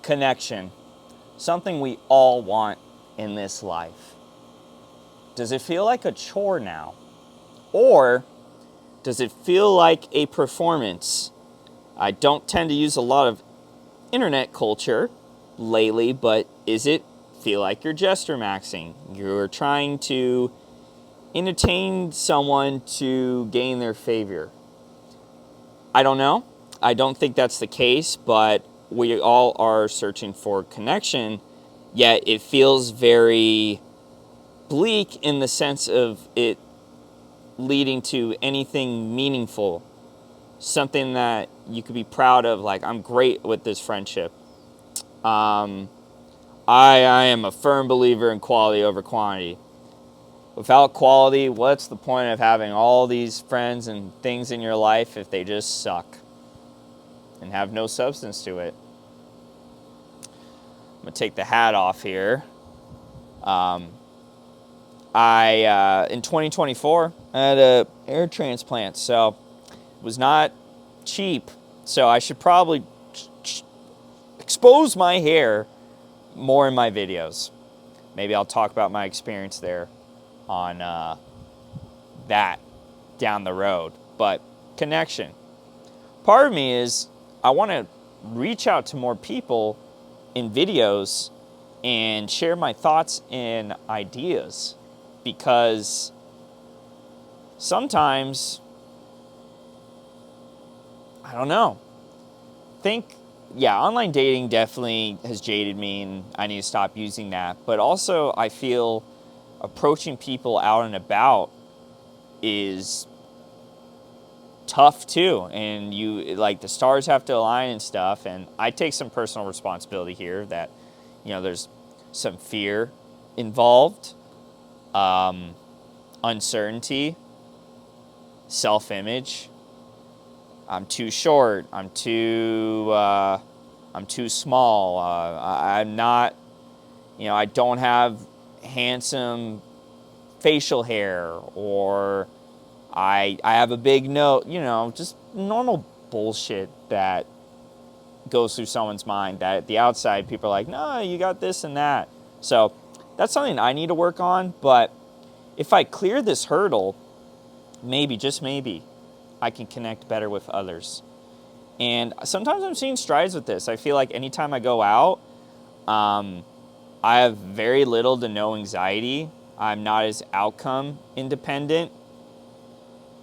Connection. Something we all want in this life. Does it feel like a chore now? Or does it feel like a performance? I don't tend to use a lot of internet culture lately, but is it feel like you're gesture maxing? You're trying to entertain someone to gain their favor. I don't know. I don't think that's the case, but we all are searching for connection, yet it feels very bleak in the sense of it leading to anything meaningful, something that you could be proud of. Like, I'm great with this friendship. I am a firm believer in quality over quantity. Without quality, what's the point of having all these friends and things in your life if they just suck and have no substance to it? I'm going to take the hat off here. In 2024, I had a hair transplant, so it was not cheap. So I should probably expose my hair more in my videos. Maybe I'll talk about my experience there on that down the road. But connection. Part of me is I want to reach out to more people in videos and share my thoughts and ideas, because sometimes, I don't know, online dating definitely has jaded me and I need to stop using that. But also I feel approaching people out and about is tough too. And the stars have to align and stuff. And I take some personal responsibility here that, there's some fear involved, uncertainty, self-image. I'm too short. I'm too small. I'm not, I don't have handsome facial hair, or I have a big nose, just normal bullshit that goes through someone's mind that at the outside people are like, no, you got this and that. So that's something I need to work on. But if I clear this hurdle, maybe, just maybe, I can connect better with others. And sometimes I'm seeing strides with this. I feel like anytime I go out, I have very little to no anxiety. I'm not as outcome independent.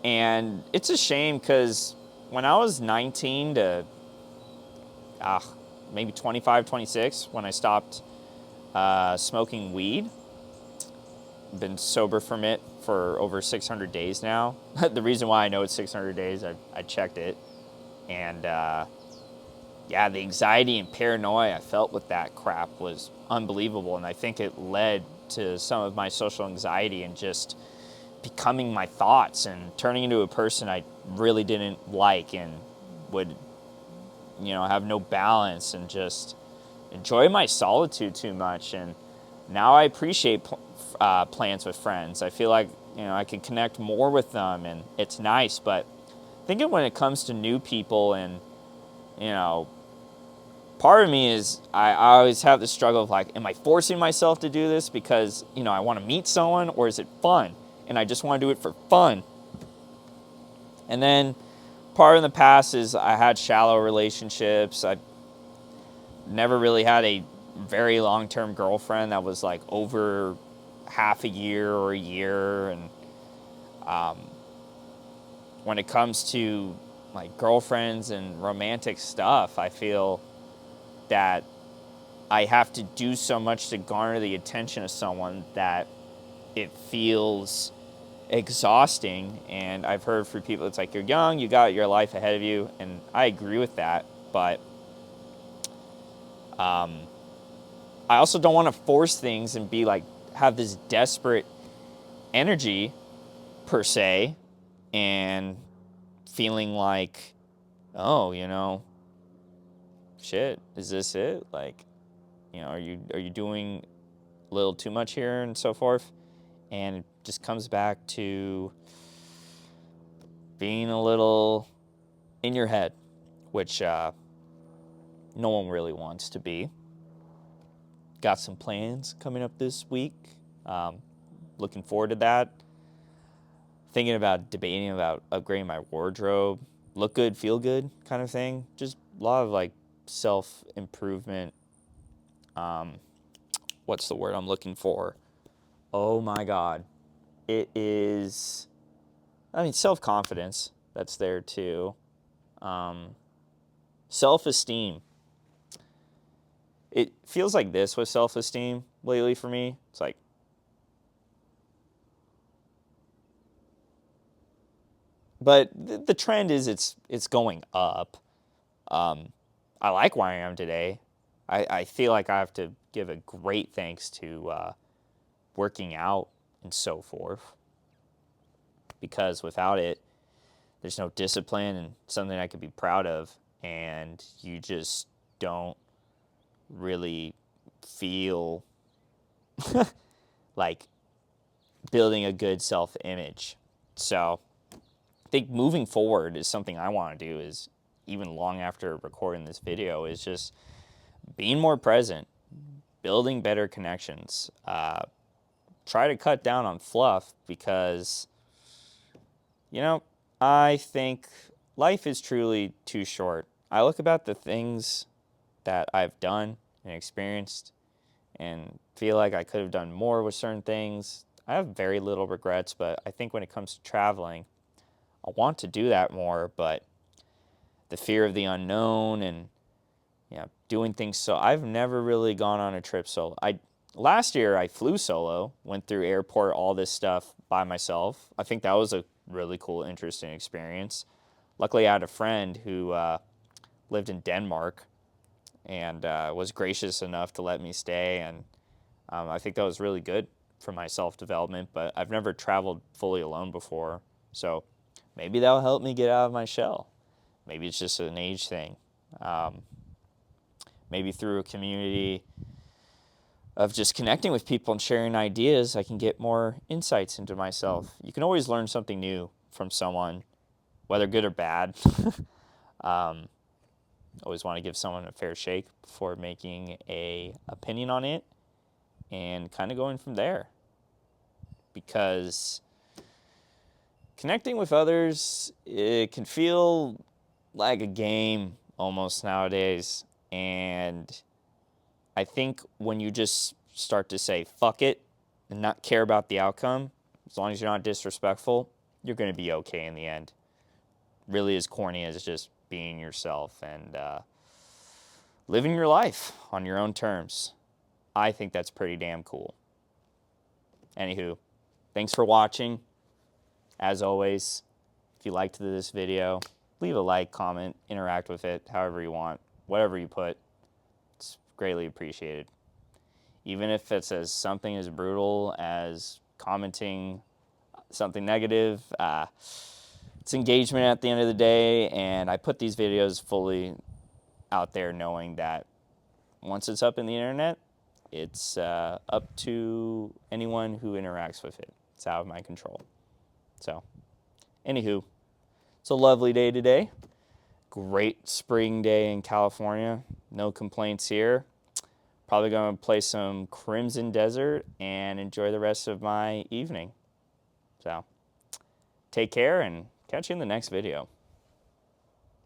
And it's a shame because when I was 19 to maybe 25, 26, when I stopped smoking weed, I've been sober from it for over 600 days now. The reason why I know it's 600 days, I checked it. And the anxiety and paranoia I felt with that crap was unbelievable. And I think it led to some of my social anxiety and just becoming my thoughts and turning into a person I really didn't like and would, have no balance and just enjoy my solitude too much. And now I appreciate plans with friends. I feel like, I can connect more with them and it's nice. But thinking when it comes to new people and, part of me is I always have this struggle of like, am I forcing myself to do this because, I want to meet someone, or is it fun? And I just want to do it for fun. And then part of the past is I had shallow relationships. I never really had a very long-term girlfriend that was like over half a year or a year. And when it comes to like girlfriends and romantic stuff, I feel that I have to do so much to garner the attention of someone that it feels exhausting. And I've heard from people, it's like, you're young, you got your life ahead of you, and I agree with that. But I also don't want to force things and be like, have this desperate energy per se, and feeling like, oh, shit, is this it? Like, are you doing a little too much here and so forth? And it just comes back to being a little in your head, which no one really wants to be. Got some plans coming up this week. Looking forward to that. Thinking about debating about upgrading my wardrobe. Look good, feel good kind of thing. Just a lot of like self-improvement. What's the word I'm looking for? Oh my God. It is, self-confidence. That's there too. Self-esteem. It feels like this with self-esteem lately for me. It's like, but the trend is it's going up. I like where I am today. I feel like I have to give a great thanks to working out and so forth, because without it, there's no discipline and something I could be proud of, and you just don't really feel like building a good self-image. So I think moving forward is something I want to do, is even long after recording this video, is just being more present, building better connections. Try to cut down on fluff, because, I think life is truly too short. I look about the things that I've done and experienced and feel like I could have done more with certain things. I have very little regrets, but I think when it comes to traveling, I want to do that more, but the fear of the unknown and doing things, so I've never really gone on a trip solo. Last year I flew solo, went through airport, all this stuff by myself. I think that was a really cool, interesting experience. Luckily, I had a friend who lived in Denmark and was gracious enough to let me stay, and I think that was really good for my self-development, but I've never traveled fully alone before, so maybe that'll help me get out of my shell. Maybe it's just an age thing. Maybe through a community of just connecting with people and sharing ideas, I can get more insights into myself. You can always learn something new from someone, whether good or bad. Always want to give someone a fair shake before making an opinion on it, and kind of going from there. Because connecting with others, it can feel like a game almost nowadays. And I think when you just start to say fuck it and not care about the outcome, as long as you're not disrespectful, you're going to be okay in the end. Really as corny as just being yourself and living your life on your own terms. I think that's pretty damn cool. Anywho, thanks for watching. As always, if you liked this video, leave a like, comment, interact with it however you want. Whatever you put, it's greatly appreciated. Even if it's as something as brutal as commenting something negative, it's engagement at the end of the day, and I put these videos fully out there knowing that once it's up in the internet, it's up to anyone who interacts with it. It's out of my control. So, anywho, it's a lovely day today. Great spring day in California. No complaints here. Probably going to play some Crimson Desert and enjoy the rest of my evening. So, take care and catch you in the next video.